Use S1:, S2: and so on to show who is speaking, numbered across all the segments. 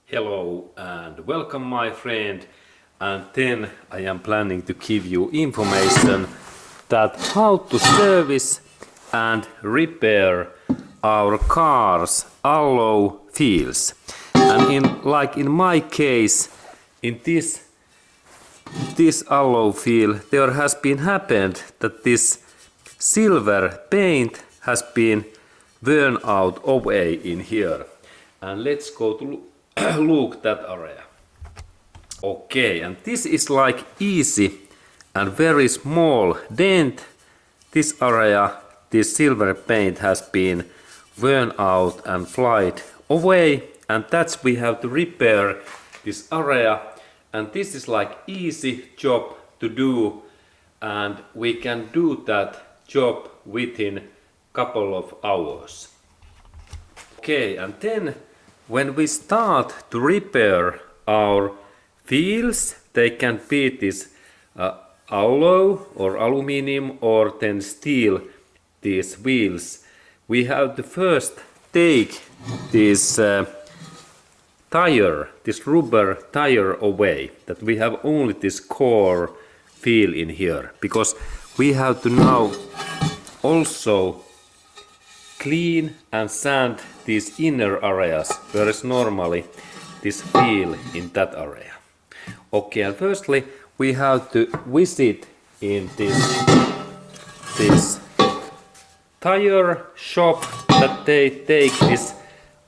S1: Hello and welcome my friend, and then I am planning to give you information that how to service and repair our cars alloy wheels. And in my case, in this alloy wheel, there has been happened that this silver paint has been worn out away in here. And let's go to look that area. Okay, and this is like easy and very small dent. This area, this silver paint has been worn out and flied away, and that's we have to repair this area. And this is like easy job to do, and we can do that job within couple of hours. Okay, and then when we start to repair our wheels, they can be this alloy or aluminum or then steel, these wheels. We have to first take this tire, this rubber tire away, that we have only this core wheel in here, because we have to now also clean and sand these inner areas where is normally this wheel in that area. Okay, and firstly we have to visit in this tire shop that they take this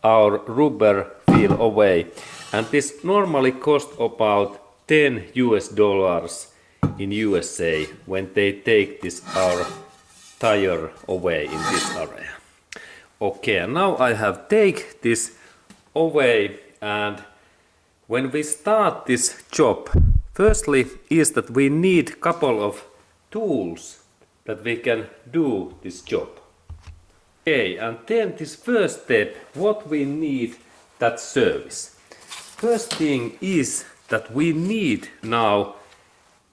S1: our rubber wheel away, and this normally costs about $10 in USA when they take this our tire away in this area. Okay, and now I have take this away, and when we start this job, firstly is that we need couple of tools that we can do this job. Okay, and then this first step, what we need that service. First thing is that we need now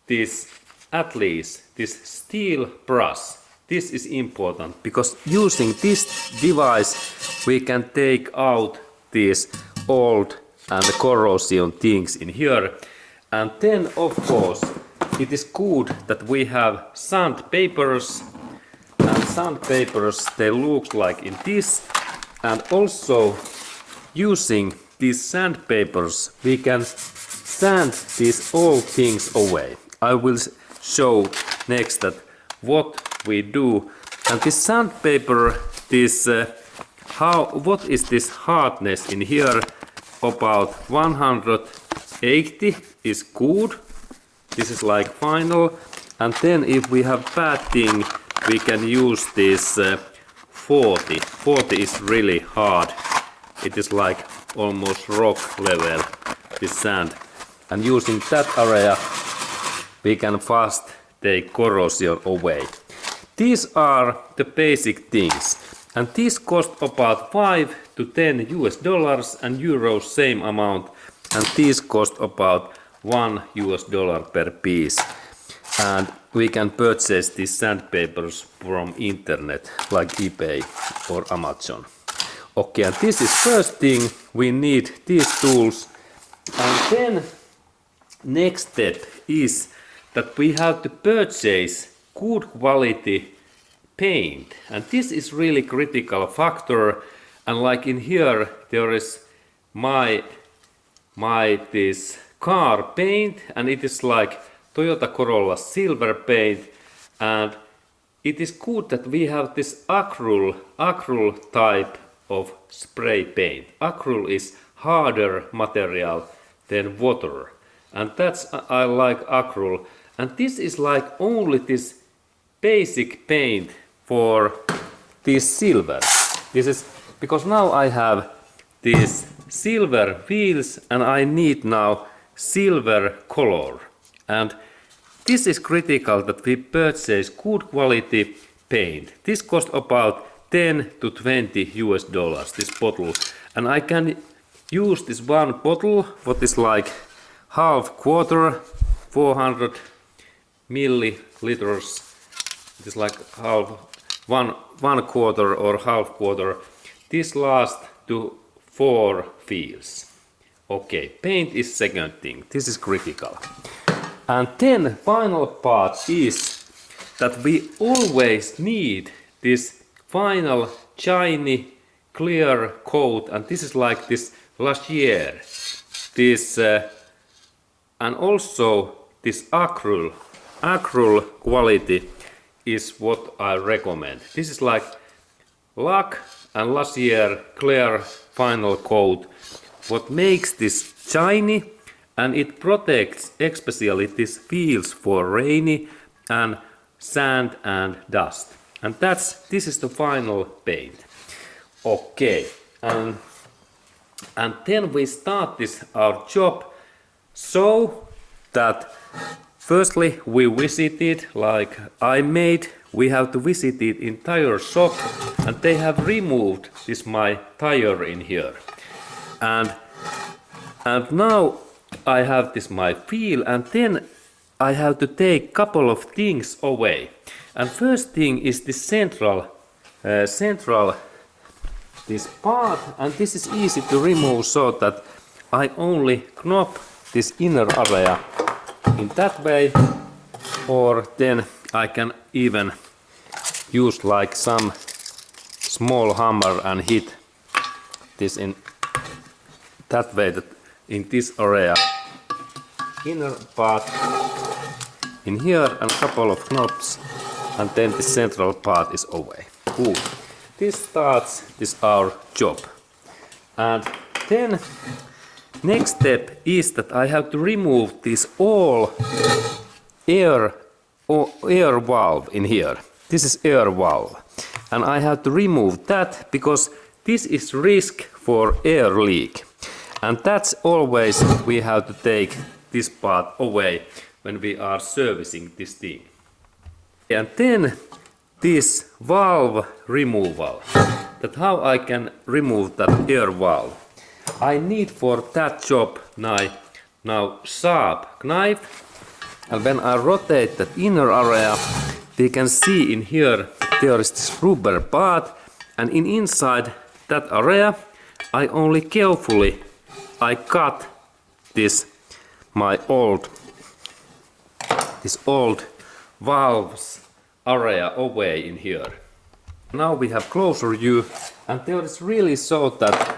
S1: this, at least this steel brush. This is important because using this device we can take out these old and corrosion things in here. And then of course it is good that we have sandpapers, and sandpapers they look like in this, and also using these sandpapers we can sand these old things away. I will show next that what we do. And this sandpaper, this what is this hardness in here? About 180 is good. This is like final. And then if we have bad thing, we can use this 40. 40 is really hard. It is like almost rock level, this sand. And using that area we can fast take corrosion away. These are the basic things, and these cost about $5 to $10 and euros same amount, and these cost about $1 per piece. And we can purchase these sandpapers from internet like eBay or Amazon. Okay, and this is first thing, we need these tools. And then next step is that we have to purchase good quality paint, and this is really critical factor. And like in here there is my this car paint, and it is like Toyota Corolla silver paint, and it is good that we have this acryl type of spray paint. Acryl is harder material than water, and that's I like acryl. And this is like only this basic paint for this silver. This is because now I have these silver wheels and I need now silver color. And this is critical that we purchase good quality paint. This costs about $10 to $20, this bottle. And I can use this one bottle, what is like half quarter, 400 milliliters. It is like half one quarter or half quarter, this lasts to 4 fields. Okay, paint is second thing, this is critical. And then final part is that we always need this final shiny clear coat, and this is like this last year. This and also this acryl quality is what I recommend. This is like lac and last year clear final coat, what makes this shiny, and it protects especially these fields for rainy and sand and dust. And this is the final paint. Okay, and then we start our job so that firstly we visited, like I made, we have to visit the entire shop, and they have removed this my tire in here. And now I have this my feel, and then I have to take couple of things away. And first thing is this central this part, and this is easy to remove so that I only knop this inner area in that way, or then I can even use like some small hammer and hit this in that way, that in this area inner part in here, and couple of knobs, and then the central part is away. Cool. This starts our job. And then next step is that I have to remove this all air valve in here. This is air valve, and I have to remove that because this is risk for air leak, and that's always we have to take this part away when we are servicing this thing. And then this valve removal, that how I can remove that air valve. I need for that job now sharp knife, and when I rotate that inner area, we can see in here there is this rubber part, and inside that area I only carefully cut this old valves area away in here. Now we have closer view, and there is really so that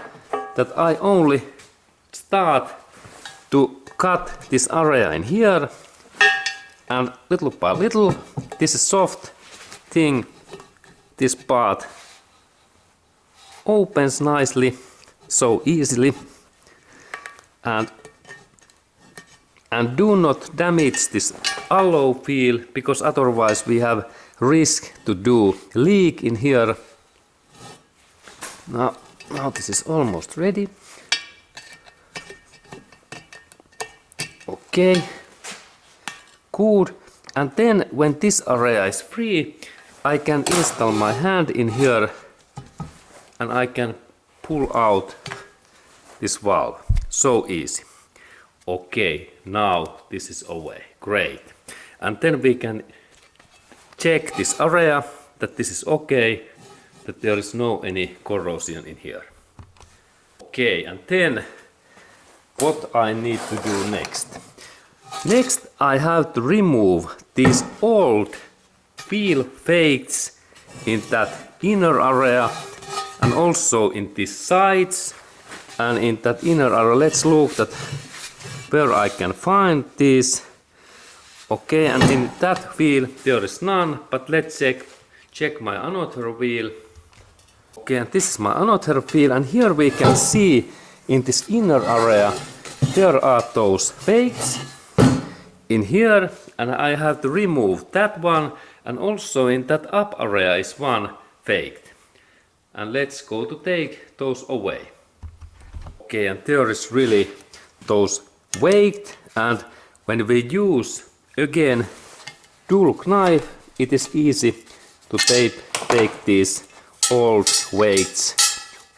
S1: I only start to cut this area in here, and little by little this is soft thing, this part opens nicely, so easily, and do not damage this alloy feel, because otherwise we have risk to do leak in here. Now this is almost ready. Okay, good. And then when this area is free, I can install my hand in here, and I can pull out this valve. So easy. Okay, now this is away. Great. And then we can check this area, that this is okay, that there is no any corrosion in here. Okay, and then what I need to do next? Next I have to remove these old wheel fakes in that inner area, and also in these sides, and in that inner area. Let's look at where I can find these. Okay, and in that wheel there is none, but let's check my another wheel. Okay, and this is my another wheel, and here we can see in this inner area there are those fakes in here, and I have to remove that one, and also in that up area is one faked. And let's go to take those away. Okay, and there is really those weight, and when we use again dual knife, it is easy to take these old weights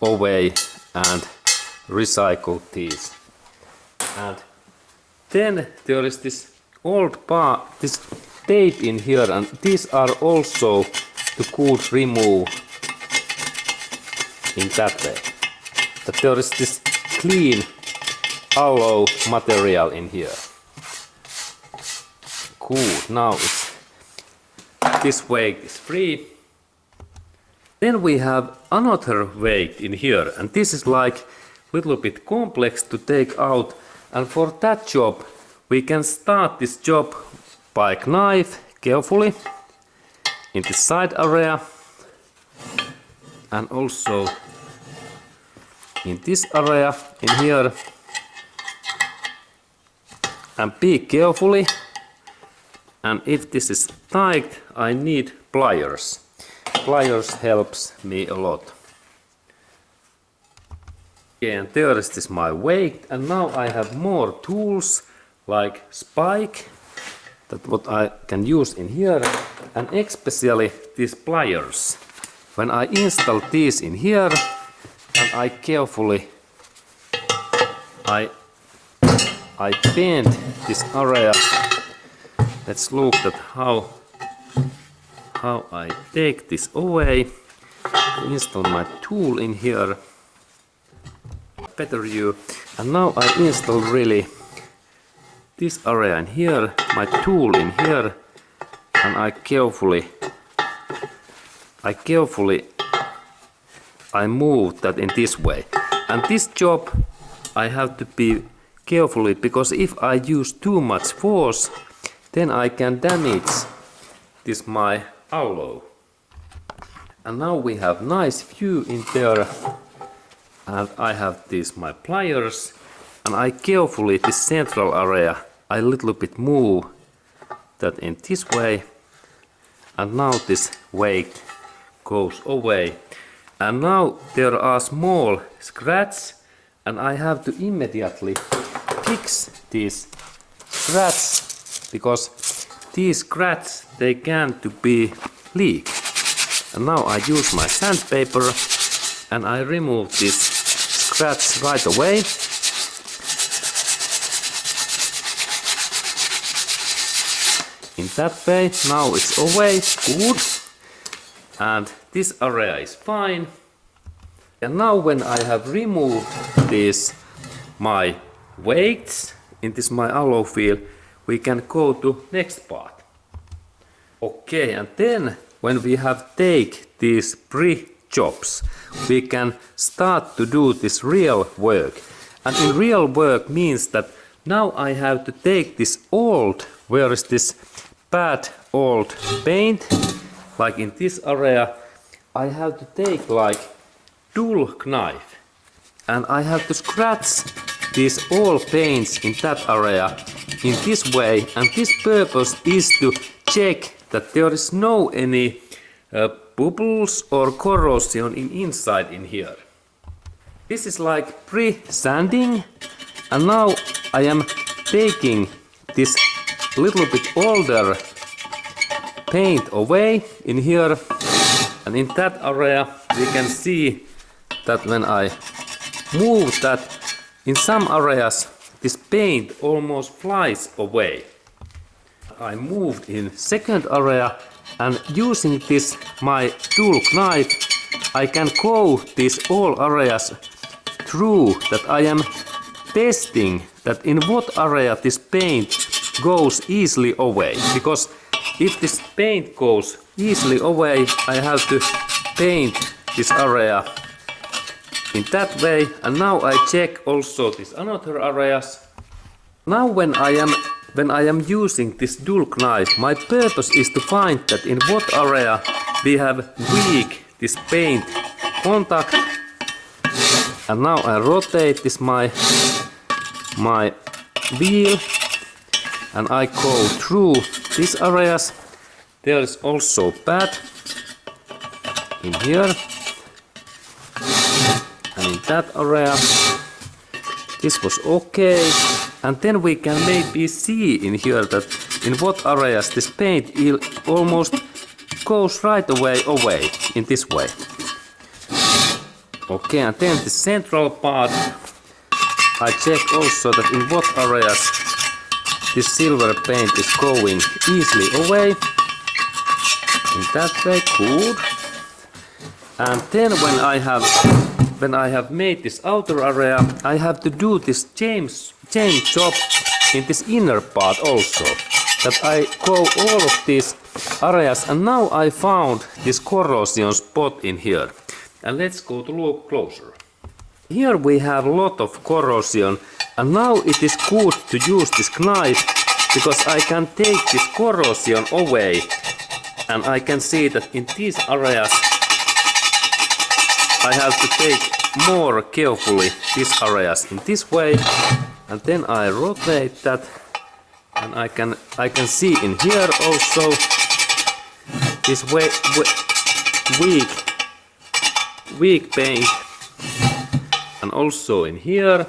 S1: away and recycle these. And then there is this old part, this tape in here, and these are also to could remove in that way. That there is this clean hollow material in here. Cool, now this weight is free. Then we have another weight in here, and this is like a little bit complex to take out, and for that job we can start this job by knife carefully in the side area and also in this area in here, and be carefully, and if this is tight I need pliers. Pliers helps me a lot. Okay, and there is this my weight, and now I have more tools like spike that what I can use in here, and especially these pliers. When I install these in here, and I carefully I bend this area. Let's look at how I take this away. Install my tool in here. Better view. And now I install really this area in here, my tool in here, and I carefully move that in this way. And this job I have to be carefully, because if I use too much force, then I can damage this my alloy. And now we have nice view in there, and I have these my pliers, and I carefully this central area I little bit move that in this way, and now this weight goes away. And now there are small scratches, and I have to immediately fix these scratches, because these scratches they can to be leak. And now I use my sandpaper and I remove this scratch right away. In that way, now it's away, good. And this area is fine. And now when I have removed these my weights in this my alloy field, we can go to next part. Okay, and then when we have take these pre-jobs, we can start to do this real work. And in real work means that now I have to take this old, where is this bad old paint, like in this area, I have to take like dull knife, and I have to scratch these old paints in that area in this way, and this purpose is to check that there is no any bubbles or corrosion inside in here. This is like pre-sanding, and now I am taking this little bit older paint away in here, and in that area we can see that when I move that, in some areas this paint almost flies away. I moved in second area, and using this my tool knife I can go these all areas through, that I am testing that in what area this paint goes easily away, because if this paint goes easily away I have to paint this area in that way. And now I check also these another areas. Now when I am using this dull knife, my purpose is to find that in what area we have weak this paint contact. And now I rotate this my wheel, and I go through these areas. There is also bad in here, and in that area this was okay. And then we can maybe see in here that in what areas this paint almost goes right away in this way. Okay, and then the central part I check also that in what areas this silver paint is going easily away. in that way, good. And then when I have made this outer area, I have to do this chain job in this inner part also. That I go all of these areas, and now I found this corrosion spot in here. And let's go to look closer. Here we have a lot of corrosion, and now it is good to use this knife because I can take this corrosion away, and I can see that in these areas I have to take more carefully these areas in this way, and then I rotate that, and I can see in here also this weak paint, and also in here.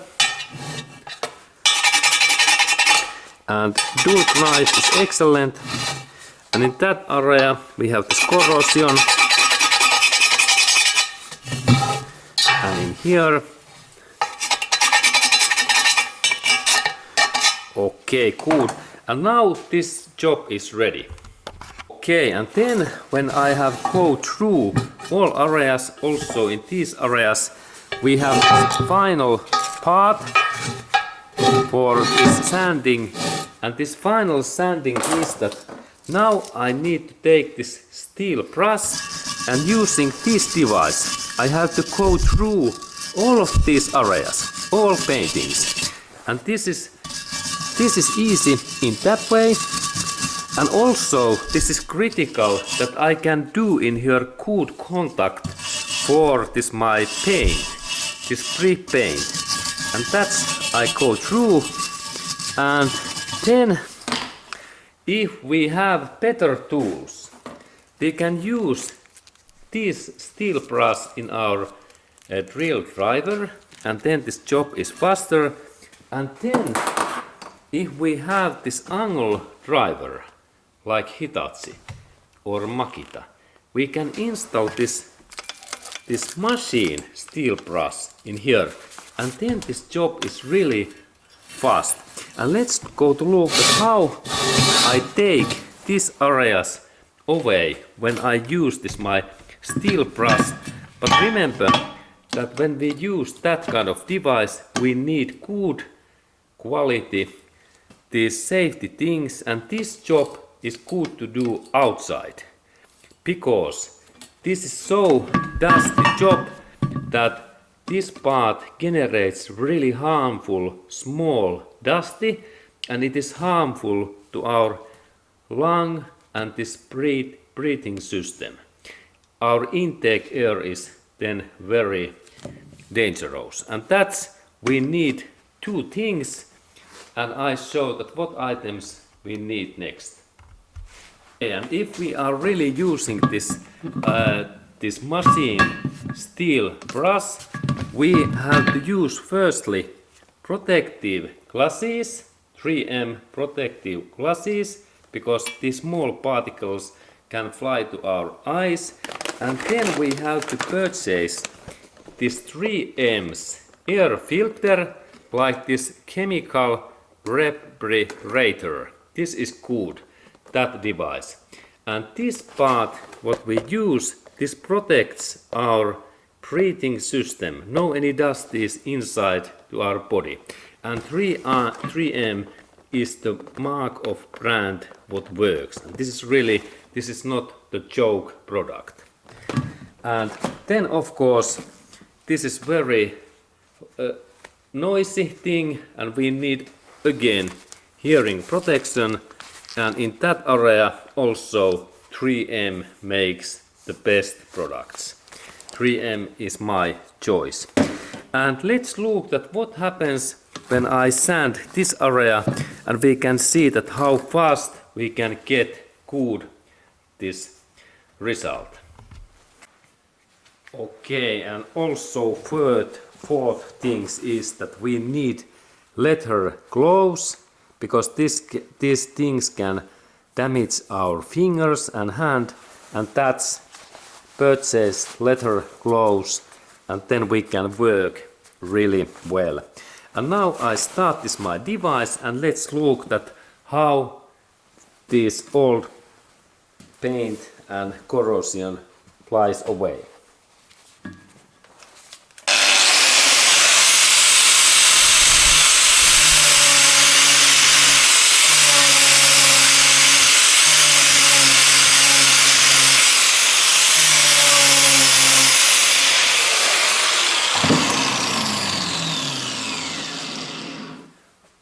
S1: And dual knife is excellent, and in that area we have this corrosion, and in here. Okay, good. And now this job is ready. Okay, and then when I have go through all areas, also in these areas, we have this final part for this sanding. And this final sanding is that now I need to take this steel brush, and using this device I have to go through all of these areas, all paintings. And this is easy in that way, and also this is critical that I can do in here good contact for this my paint, this pre-paint, and that's I go through. And then if we have better tools, we can use this steel brush in our drill driver, and then this job is faster. And then if we have this angle driver like Hitachi or Makita, we can install this machine steel brush in here, and then this job is really fast. And let's go to look at how I take these areas away when I use this my steel brush. But remember that when we use that kind of device, we need good quality, these safety things, and this job is good to do outside, because this is so dusty job that this part generates really harmful small dusty, and it is harmful to our lung and this breathing system. Our intake air is then very dangerous, and that's we need two things, and I show that what items we need next. And if we are really using this this machine steel brush, we have to use firstly protective glasses, 3M protective glasses, because these small particles can fly to our eyes. And then we have to purchase this 3M's air filter, like this chemical respirator. This is good, that device. And this part what we use, this protects our breathing system. No any dust is inside to our body. And 3M is the mark of brand what works. And this is not the joke product. And then of course this is very noisy thing, and we need again hearing protection, and in that area also 3M makes the best products. 3M is my choice. And let's look at what happens when I sand this area, and we can see that how fast we can get good this result. Okay, and also fourth things is that we need leather gloves, because these things can damage our fingers and hand, and that's purchase leather gloves, and then we can work really well. And now I start this my device, and let's look at how this old paint and corrosion flies away.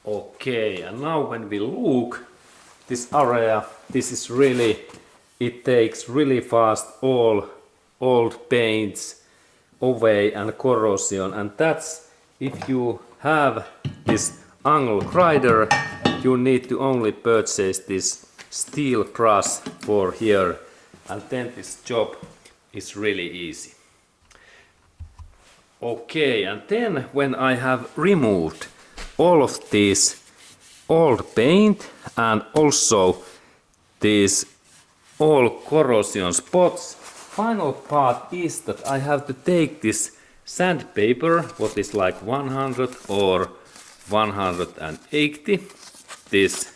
S1: Okay, and now when we look this area, this is really, it takes really fast all old paints away and corrosion, and that's if you have this angle grinder, you need to only purchase this steel brush for here, and then this job is really easy. Okay, and then when I have removed all of these old paint and also these all corrosion spots, final part is that I have to take this sandpaper, what is like 100 or 180, this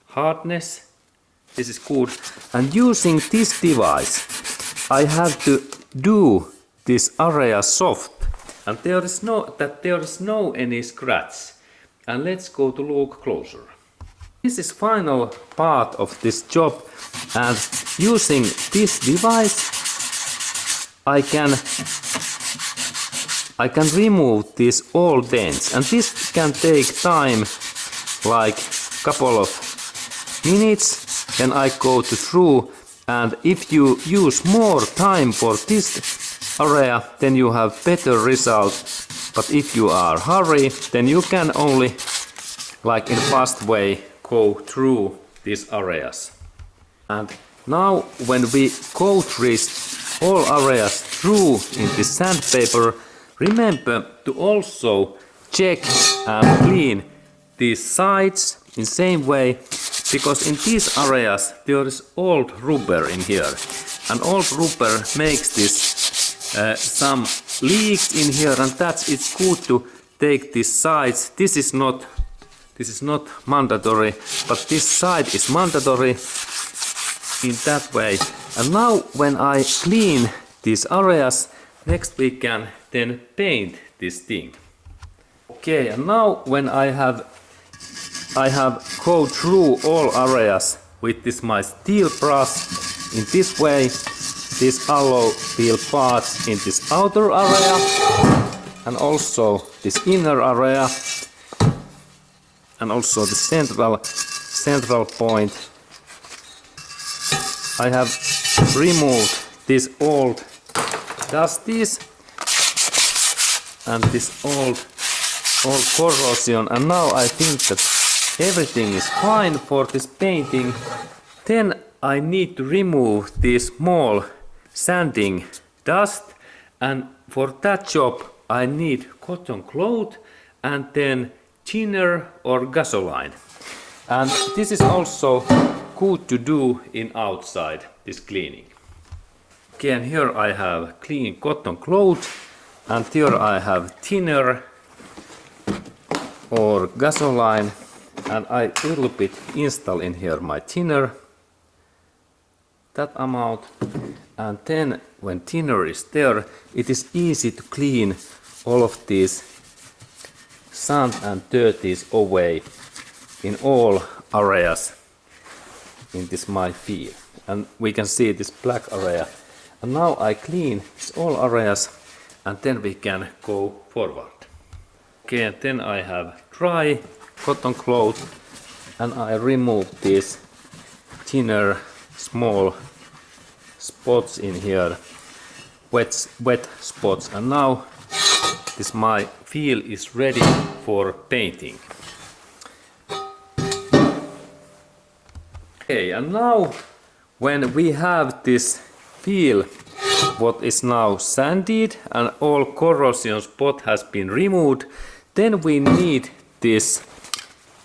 S1: hardness, this is good, and using this device I have to do this area soft, and there is no any scratch. And let's go to look closer. This is final part of this job, and using this device I can remove these old dents, and this can take time like couple of minutes. Then I go through, and if you use more time for this area, then you have better result. But if you are hurry, then you can only, like in fast way, go through these areas. And now when we go through all areas through in this sandpaper, remember to also check and clean these sides in same way, because in these areas there is old rubber in here, and old rubber makes this some leaks in here, and it's good to take these sides. This is not mandatory, but this side is mandatory in that way. And now when I clean these areas, next we can then paint this thing. Okay, and now when I have go through all areas with this my steel brush in this way, this alloy wheel parts in this outer area and also this inner area and also the central point. I have removed this old dusties and this old corrosion, and now I think that everything is fine for this painting. Then I need to remove this small sanding dust, and for that job I need cotton cloth and then thinner or gasoline, and this is also good to do in outside this cleaning. Okay, and here I have clean cotton cloth, and here I have thinner or gasoline, and I little bit install in here my thinner, that amount, and then when thinner is there, it is easy to clean all of these sand and dirties away in all areas in this my field. And we can see this black area, and now I clean all areas, and then we can go forward. Okay, and then I have dry cotton cloth, and I remove these thinner small spots in here, wet spots, and now this my field is ready for painting. Okay, and now when we have this field what is now sanded and all corrosion spot has been removed, then we need this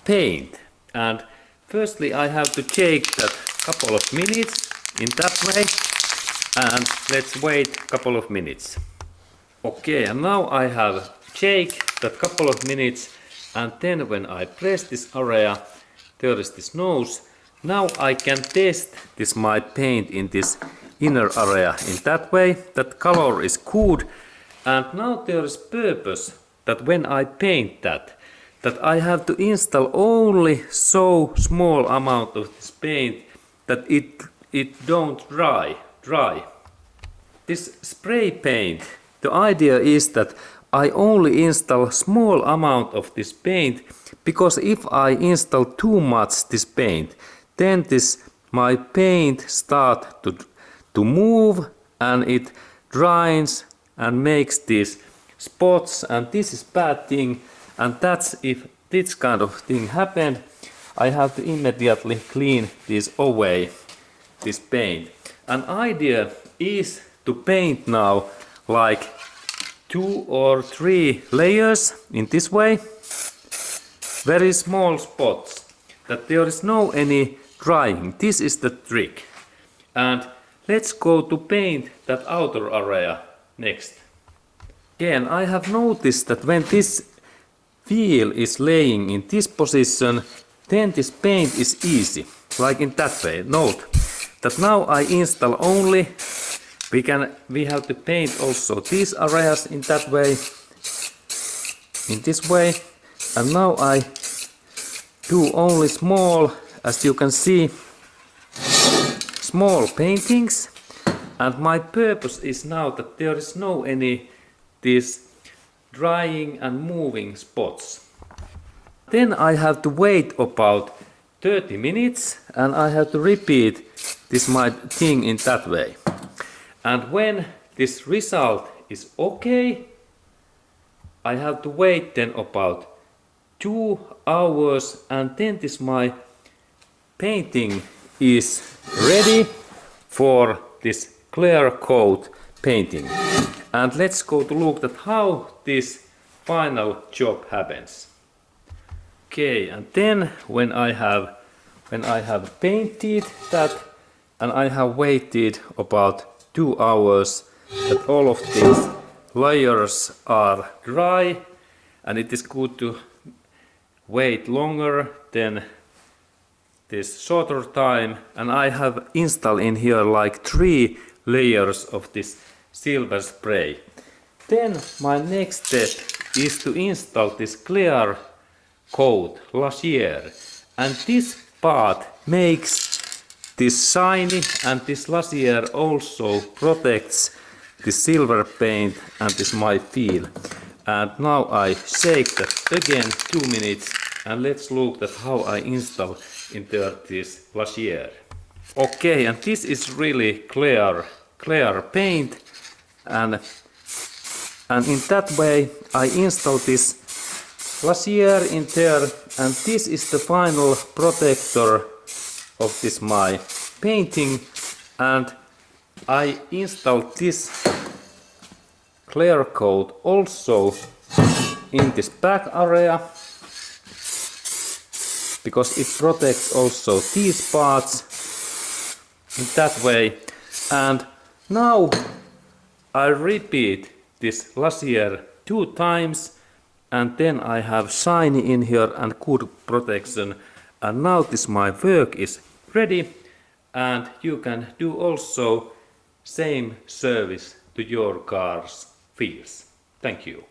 S1: paint, and firstly I have to shake that couple of minutes in that way, and let's wait a couple of minutes. Okay, and now I have shake that couple of minutes, and then when I press this area, there is this nose, Now I can test this my paint in this inner area in that way that color is good, and now there is purpose that when I paint that I have to install only so small amount of this paint that it don't dry. This spray paint, the idea is that I only install small amount of this paint, because if I install too much this paint, then this my paint start to move and it dries and makes these spots, and this is bad thing. And that's if this kind of thing happened, I have to immediately clean this away, this paint. An idea is to paint now like 2 or 3 layers in this way, very small spots, that there is no any drying. This is the trick. And let's go to paint that outer area next. Again, I have noticed that when this wheel is laying in this position, then this paint is easy, like in that way. Note that now I install only, we have to paint also these areas in that way, in this way, and now I do only small, as you can see, small paintings, and my purpose is now that there is no any these drying and moving spots. Then I have to wait about 30 minutes and I have to repeat this my thing in that way. And when this result is okay, I have to wait then about 2 hours, and then this my painting is ready for this clear coat painting. And let's go to look at how this final job happens. Okay, and then when I have painted that and I have waited about 2 hours that all of these layers are dry, and it is good to wait longer than this shorter time, and I have installed in here like 3 layers of this silver spray. Then my next step is to install this clear coat lasier, and this part makes this shiny, and this lasier also protects the silver paint and this my feel. And now I shake that again 2 minutes, and let's look at how I install in there this lasier. Okay, and this is really clear paint, and in that way I install this lasier in there, and this is the final protector of this my painting. And I install this clear coat also in this back area, because it protects also these parts in that way. And now I repeat this lasier 2 times, and then I have shiny in here and good protection. And now this my work is ready, and you can do also same service to your car's wheels. Thank you.